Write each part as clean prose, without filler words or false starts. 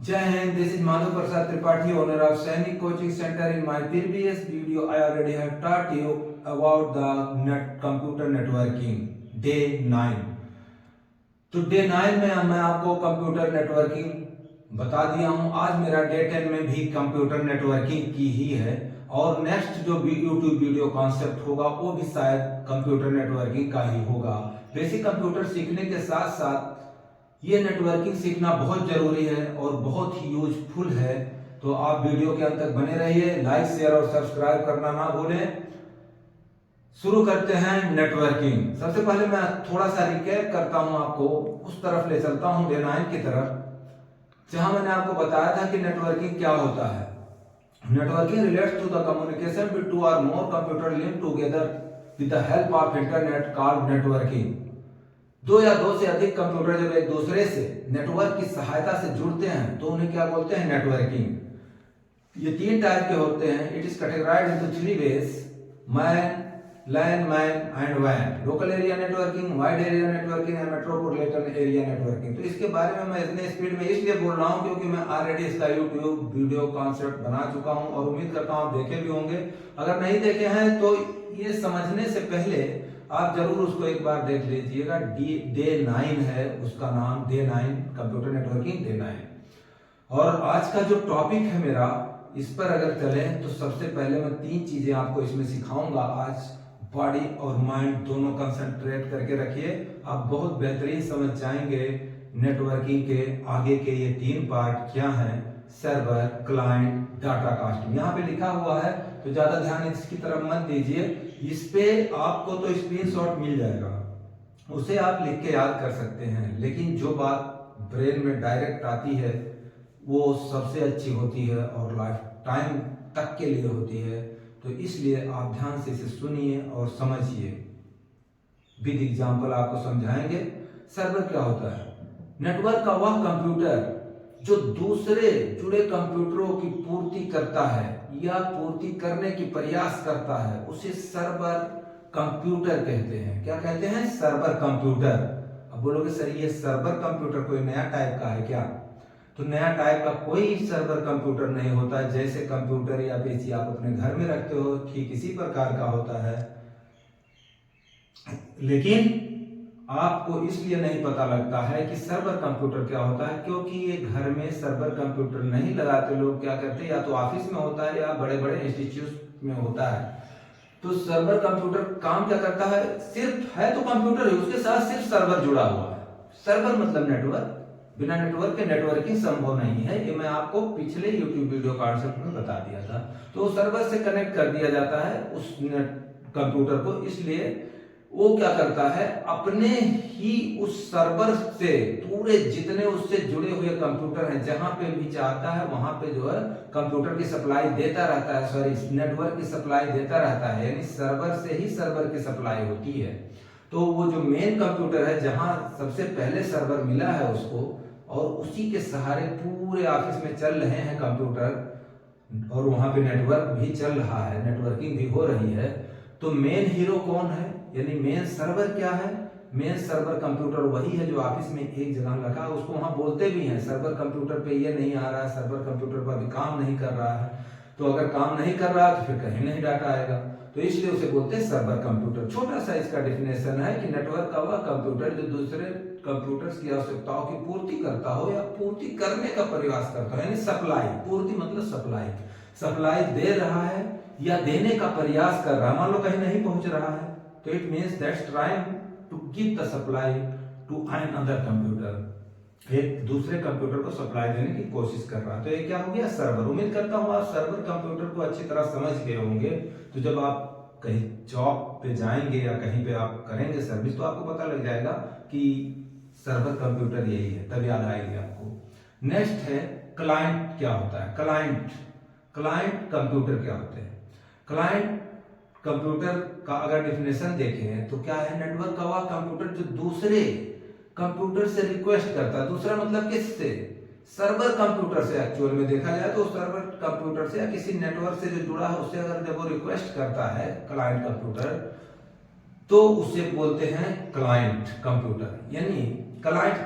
Jai Hind, this is Madhu Prasad Tripathi, owner of Sainik Coaching Center. In my previous video, I already have taught you about the computer networking, day 9. तो day 9 में मैं आपको computer networking बता दिया हूं। आज मेरा day 10 में भी कंप्यूटर नेटवर्किंग की ही है और नेक्स्ट जो यूट्यूब वीडियो कॉन्सेप्ट होगा वो भी शायद कंप्यूटर नेटवर्किंग का ही होगा। बेसिक कंप्यूटर सीखने के साथ साथ ये नेटवर्किंग सीखना बहुत जरूरी है और बहुत ही यूजफुल है। तो आप वीडियो के अंत तक बने रहिए, लाइक शेयर और सब्सक्राइब करना ना भूलें। शुरू करते हैं नेटवर्किंग। सबसे पहले मैं थोड़ा सा रिकैप करता हूं, आपको उस तरफ ले चलता हूं डे 9 की तरफ, जहां मैंने आपको बताया था कि नेटवर्किंग क्या होता है। Networking relates to the communication with two और more computer linked together with the help of internet called networking. दो या दो से अधिक कंप्यूटर जब एक दूसरे से नेटवर्क की सहायता से जुड़ते हैं तो उन्हें क्या बोलते हैं? नेटवर्किंग। ये तीन टाइप के होते हैं। It is categorised into 3 ways: MAN, LAN MAN and वैन। Local area networking, wide area networking and metropolitan area networking. तो इसके बारे में मैं इतने स्पीड में इसलिए बोल रहा हूं क्योंकि मैं ऑलरेडी इसका यूट्यूब वीडियो कॉन्सेप्ट बना चुका हूं और उम्मीद करता हूं आप देखे भी होंगे। अगर नहीं देखे हैं तो ये समझने से पहले आप जरूर उसको एक बार देख लीजिएगा। डे 9 है, उसका नाम डे 9 कंप्यूटर नेटवर्किंग डे 9। और आज का जो टॉपिक है मेरा, इस पर अगर चले तो सबसे पहले मैं 3 चीजें आपको इसमें सिखाऊंगा। आज बॉडी और माइंड दोनों कंसंट्रेट करके रखिए, आप बहुत बेहतरीन समझ जाएंगे नेटवर्किंग के आगे के ये 3 पार्ट क्या हैं: सर्वर, क्लाइंट, डाटा कास्ट। यहाँ पे लिखा हुआ है तो ज्यादा ध्यान इसकी तरफ मत दीजिए। इस पे आपको तो स्क्रीनशॉट मिल जाएगा, उसे आप लिख के याद कर सकते हैं, लेकिन जो बात ब्रेन में डायरेक्ट आती है वो सबसे अच्छी होती है और लाइफ टाइम तक के लिए होती है। तो इसलिए आप ध्यान से इसे सुनिए और समझिए। विद एग्जांपल आपको समझाएंगे। सर्वर क्या होता है? नेटवर्क का वह कंप्यूटर जो दूसरे जुड़े कंप्यूटरों की पूर्ति करता है या पूर्ति करने की प्रयास करता है, उसे सर्वर कंप्यूटर कहते हैं। क्या कहते हैं? Server computer. अब बोलोगे सर ये सर्वर कंप्यूटर कोई नया टाइप का है क्या? तो नया टाइप का कोई सर्वर कंप्यूटर नहीं होता। जैसे कंप्यूटर या पीसी आप अपने घर में रखते हो, ठीक इसी प्रकार का होता है। लेकिन आपको इसलिए नहीं पता लगता है कि सर्वर कंप्यूटर क्या होता है, क्योंकि ये घर में सर्वर कंप्यूटर नहीं लगाते। लोग क्या करते हैं, या तो ऑफिस में होता है या बड़े बड़े इंस्टीट्यूट में होता है। तो सर्वर कंप्यूटर काम क्या करता है? सिर्फ है तो कंप्यूटर है, उसके साथ सिर्फ सर्वर जुड़ा हुआ है। सर्वर मतलब नेटवर्क। बिना नेटवर्क के नेटवर्किंग संभव नहीं है। ये मैं आपको पिछले यूट्यूब वीडियो कॉन्सेप्ट में बता दिया था। तो सर्वर से कनेक्ट कर दिया जाता है उस कंप्यूटर को। इसलिए वो क्या करता है, अपने ही उस सर्वर से पूरे जितने उससे जुड़े हुए कंप्यूटर हैं, जहां पे भी चाहता है वहां पे जो है कंप्यूटर की सप्लाई देता रहता है, सॉरी नेटवर्क की सप्लाई देता रहता है। यानी सर्वर से ही सर्वर की सप्लाई होती है। तो वो जो मेन कंप्यूटर है, जहां सबसे पहले सर्वर मिला है उसको, और उसी के सहारे पूरे ऑफिस में चल रहे हैं कंप्यूटर और वहां पे नेटवर्क भी चल रहा है, नेटवर्किंग भी हो रही है। तो मेन हीरो कौन है, यानी मेन सर्वर क्या है? मेन सर्वर कंप्यूटर वही है जो ऑफिस में एक जगह लगा, उसको वहां बोलते भी हैं सर्वर कंप्यूटर पे ये नहीं आ रहा है, सर्वर कंप्यूटर पर अभी काम नहीं कर रहा है। तो अगर काम नहीं कर रहा तो फिर कहीं नहीं डाटा आएगा, तो इसलिए उसे बोलते हैं सर्वर कंप्यूटर। छोटा सा इसका डेफिनेशन है कि नेटवर्क का वह कंप्यूटर जो दूसरे कंप्यूटर्स की आवश्यकताओं की पूर्ति करता हो या पूर्ति करने का प्रयास करता हो, यानी सप्लाई। पूर्ति मतलब सप्लाई, सप्लाई दे रहा है या देने का प्रयास कर रहा है। मान लो कहीं नहीं पहुंच रहा है तो it means that's trying to give the supply to another computer. एक दूसरे कंप्यूटर को सप्लाई देने की कोशिश कर रहा है। तो ये क्या हो गया? सर्वर। उम्मीद करता हूं आप सर्वर कंप्यूटर को अच्छी तरह समझ गए होंगे। तो जब आप कहीं जॉब पे जाएंगे या कहीं पे आप करेंगे सर्विस, तो आपको पता लग जाएगा कि सर्वर कंप्यूटर यही है, तब याद आएगी आपको। नेक्स्ट है क्लाइंट। क्या होता है क्लाइंट? क्लाइंट कंप्यूटर क्या होते हैं? क्लाइंट कंप्यूटर का अगर डेफिनेशन देखें तो क्या है? नेटवर्क का वह कंप्यूटर जो दूसरे कंप्यूटर से रिक्वेस्ट करता है। दूसरा मतलब किससे? सर्वर कंप्यूटर से। एक्चुअल में देखा जाए तो सर्वर कंप्यूटर से या किसी नेटवर्क से जो जुड़ा है उससे अगर जब वो रिक्वेस्ट करता है क्लाइंट कंप्यूटर, तो उसे बोलते हैं क्लाइंट कंप्यूटर। यानी क्लाइंट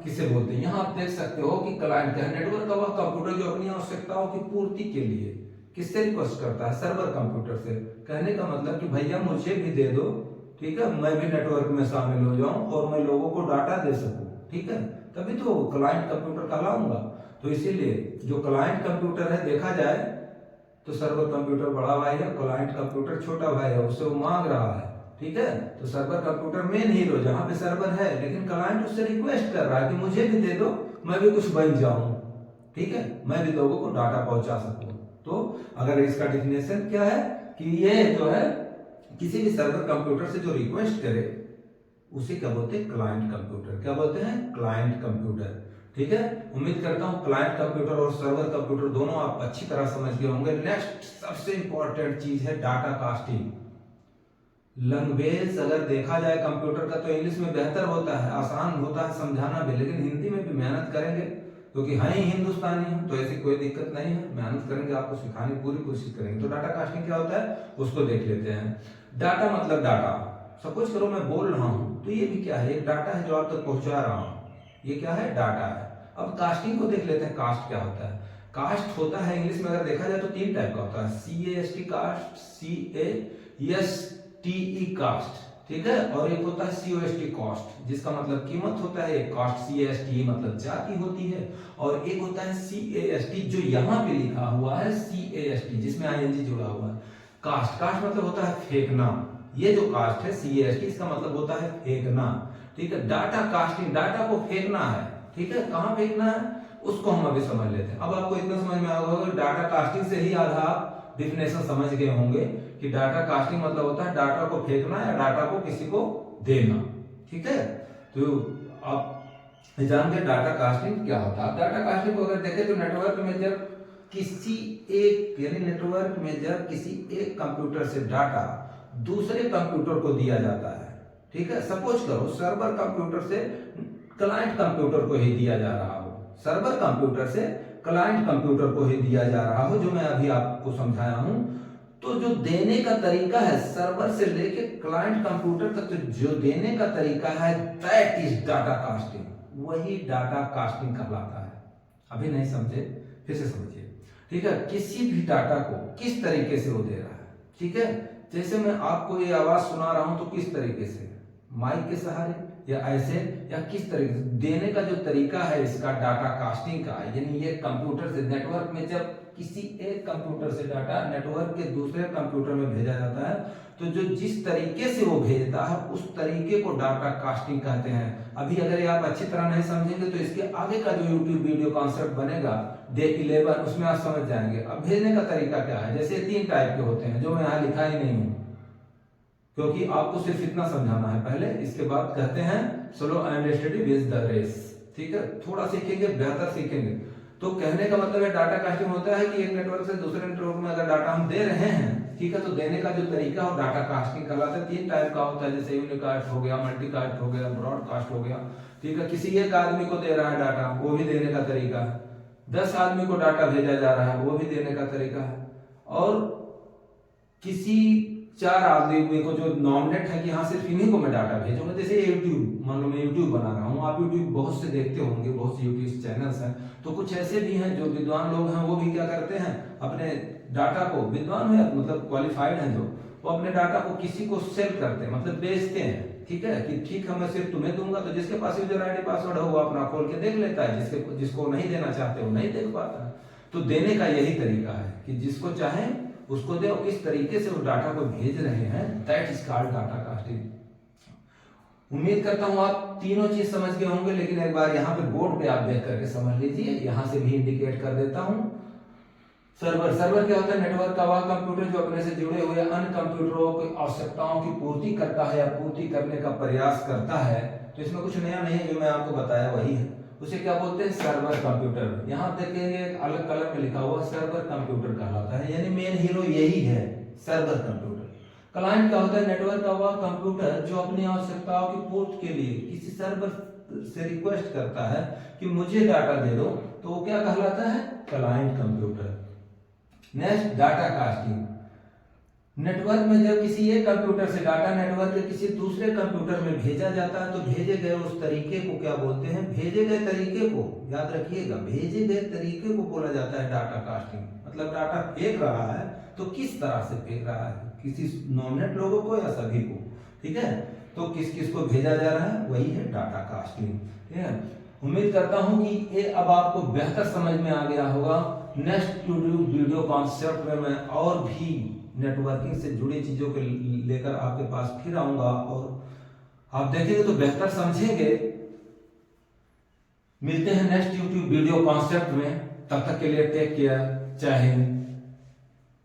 किसे बोलते हैं? यहाँ आप देख सकते हो कि क्लाइंट क्या है? नेटवर्क का वह कंप्यूटर जो अपनी आवश्यकताओं की पूर्ति के लिए किससे रिक्वेस्ट करता है? सर्वर कंप्यूटर से। कहने का मतलब कि भैया मुझे भी दे दो, ठीक है, मैं भी नेटवर्क में शामिल हो जाऊं और मैं लोगों को डाटा दे सकूं, ठीक है, तभी तो क्लाइंट कंप्यूटर कहलाऊंगा। तो इसीलिए जो क्लाइंट कंप्यूटर है, देखा जाए तो सर्वर कंप्यूटर बड़ा भाई है, क्लाइंट कंप्यूटर छोटा भाई है, उससे वो मांग रहा है, ठीक है। तो सर्वर कंप्यूटर मेन हीरो जहां पे सर्वर है, लेकिन क्लाइंट उससे रिक्वेस्ट कर रहा है कि मुझे भी दे दो, मैं भी कुछ बन जाऊं, ठीक है, मैं भी लोगों को डाटा पहुंचा सकूं। तो अगर इसका डिफिनेशन क्या है कि ये जो है किसी भी सर्वर कंप्यूटर से जो रिक्वेस्ट करे उसे क्या बोलते हैं? Client computer. क्या बोलते हैं? क्लाइंट कंप्यूटर, ठीक है। उम्मीद करता हूं क्लाइंट कंप्यूटर और सर्वर कंप्यूटर दोनों आप अच्छी तरह समझ गए होंगे। नेक्स्ट सबसे इंपॉर्टेंट चीज है डाटा कास्टिंग। लैंग्वेज अगर देखा जाए कंप्यूटर का तो इंग्लिश में बेहतर होता है, आसान होता है समझाना भी, लेकिन हिंदी में भी मेहनत करेंगे क्योंकि है ही हिंदुस्तानी है, तो ऐसी कोई दिक्कत नहीं है, मेहनत करेंगे, आपको सिखाने की पूरी कोशिश करेंगे। तो डाटा कास्टिंग क्या होता है उसको देख लेते हैं। डाटा मतलब डाटा, सपोज करो मैं बोल रहा हूं तो ये भी क्या है? एक डाटा है जो आप तक पहुंचा रहा हूं, ये क्या है? डाटा है। अब कास्टिंग को देख लेते हैं। कास्ट क्या होता है? कास्ट होता है इंग्लिश में अगर देखा जाए तो 3 टाइप का होता है, CAST कास्ट, CASTE कास्ट, ठीक है, और एक होता है COST कॉस्ट, जिसका मतलब कीमत होता है। एक कास्ट CAST मतलब जाति होती है, और एक होता है CAST जो यहाँ पे लिखा हुआ है CAST जिसमें ING जुड़ा हुआ है। कास्ट, कास्ट मतलब होता है फेंकना। ये जो कास्ट है CAST इसका मतलब होता है फेंकना, ठीक है। डाटा कास्टिंग, डाटा को फेंकना है, ठीक है, कहां फेंकना है उसको हम अभी समझ लेते हैं। अब आपको इतना समझ में आया होगा कि डाटा कास्टिंग से ही आधा आप डिफिनेशन समझ गए होंगे कि डाटा कास्टिंग मतलब होता है डाटा को फेंकना या डाटा को किसी को देना, ठीक है। तो आप जान गए डाटा कास्टिंग क्या होता है। डाटा कास्टिंग को अगर देखें तो नेटवर्क में जब किसी एक यानी नेटवर्क में जब किसी एक कंप्यूटर से डाटा दूसरे कंप्यूटर को दिया जाता है, ठीक है। सपोज करो सर्वर कंप्यूटर से क्लाइंट कंप्यूटर को ही दिया जा रहा हो, सर्वर कंप्यूटर से क्लाइंट कंप्यूटर को ही दिया जा रहा हो, जो मैं अभी आपको समझाया हूं। तो जो देने का तरीका है सर्वर से लेके क्लाइंट कंप्यूटर तक, तो जो देने का तरीका है दैट इज डाटा कास्टिंग, वही डाटा कास्टिंग कहलाता है। अभी नहीं समझे, फिर से समझिए, ठीक है। किसी भी डाटा को किस तरीके से वो दे रहा है, ठीक है। जैसे मैं आपको ये आवाज सुना रहा हूं तो किस तरीके से? माइक के सहारे या ऐसे, या किस तरीके से? देने का जो तरीका है इसका डाटा कास्टिंग का, यानी ये कंप्यूटर से नेटवर्क में जब किसी एक कंप्यूटर से डाटा नेटवर्क के दूसरे कंप्यूटर में भेजा जाता है, तो जो जिस तरीके से वो भेजता है उस तरीके को डाटा कास्टिंग कहते हैं। अभी अगर ये आप अच्छी तरह नहीं समझेंगे तो इसके आगे का जो यूट्यूब वीडियो कॉन्सेप्ट बनेगा डे 11 उसमें आप समझ जाएंगे। अब भेजने का तरीका क्या है? जैसे 3 टाइप के होते हैं जो मैं यहाँ लिखा ही नहीं हूं क्योंकि आपको सिर्फ इतना समझाना है पहले, इसके बाद कहते हैं slow and study with the race, ठीक है। थोड़ा सीखेंगे बेहतर सीखेंगे। तो कहने का मतलब है डाटा कास्टिंग होता है कि एक नेटवर्क से दूसरे नेटवर्क में अगर डाटा हम दे रहे हैं, ठीक है, तो देने का जो तरीका और डाटा कास्टिंग कहलाता है। 3 टाइप का होता है, जैसे यूनिकास्ट हो गया, मल्टीकास्ट हो गया, ब्रॉडकास्ट हो गया, ठीक है। किसी एक आदमी को दे रहा है डाटा, वो भी देने का तरीका है। 10 आदमी को डाटा भेजा जा रहा है, वो भी देने का तरीका है। और किसी 4 आदमी को जो नॉमिनेट है कि हाँ सिर्फ इन्हीं को मैं डाटा भेजूंगा, जैसे यूट्यूब, मान लो मैं यूट्यूब बना रहा हूँ, आप यूट्यूब बहुत से देखते होंगे, बहुत से यूट्यूब चैनल्स हैं, तो कुछ ऐसे भी हैं जो विद्वान लोग हैं, वो भी क्या करते हैं अपने डाटा को, विद्वान है मतलब क्वालिफाइड है जो, वो अपने डाटा को किसी को सेल करते हैं, मतलब बेचते हैं, ठीक है, कि ठीक है मैं सिर्फ तुम्हें दूंगा, तो जिसके पास यूजर आईडी पासवर्ड हो वो अपना खोल के देख लेता है, जिसको नहीं देना चाहते वो नहीं देख पाता है। तो देने का यही तरीका है कि जिसको चाहे उसको दे, और किस तरीके से उस डाटा को भेज रहे हैं, that is called data casting. उम्मीद करता हूं आप तीनों चीज समझ गए होंगे, लेकिन एक बार यहाँ पे बोर्ड पे आप देख करके समझ लीजिए। यहां से भी इंडिकेट कर देता हूं। सर्वर, सर्वर क्या होता है? नेटवर्क का वह कंप्यूटर जो अपने से जुड़े हुए अन्य कंप्यूटरों की आवश्यकताओं की पूर्ति करता है या पूर्ति करने का प्रयास करता है। तो इसमें कुछ नया नहीं है, जो मैं आपको बताया वही है। उसे क्या बोलते हैं? Server computer. यहाँ देखेंगे एक अलग कलर में लिखा हुआ सर्वर कंप्यूटर कहलाता है, यानी मेन हीरो यही है, सर्वर कंप्यूटर। क्लाइंट क्या होता है? नेटवर्क का वह कंप्यूटर जो अपनी आवश्यकताओं की पूर्ति के लिए किसी सर्वर से रिक्वेस्ट करता है कि मुझे डाटा दे दो, तो वो क्या कहलाता है? Client computer. Next data casting. Network में जब किसी एक कंप्यूटर से डाटा नेटवर्क के किसी दूसरे कंप्यूटर में भेजा जाता है तो भेजे गए उस तरीके को क्या बोलते हैं? भेजे गए तरीके को याद रखिएगा, भेजे गए तरीके को बोला जाता है डाटा कास्टिंग। मतलब डाटा फेंक रहा है तो किस तरह से फेंक रहा है, किसी नॉमिनेट लोगों को या सभी को, ठीक है। तो किस किस को भेजा जा रहा है, वही है डाटा कास्टिंग, ठीक है। उम्मीद करता हूं कि ये अब आपको बेहतर समझ में आ गया होगा। नेक्स्ट वीडियो कॉन्सेप्ट में मैं और भी नेटवर्किंग से जुड़ी चीजों को लेकर आपके पास फिर आऊंगा और आप देखेंगे तो बेहतर समझेंगे। मिलते हैं नेक्स्ट यूट्यूब वीडियो कॉन्सेप्ट में, तब तक के लिए टेक केयर, जय हिंद।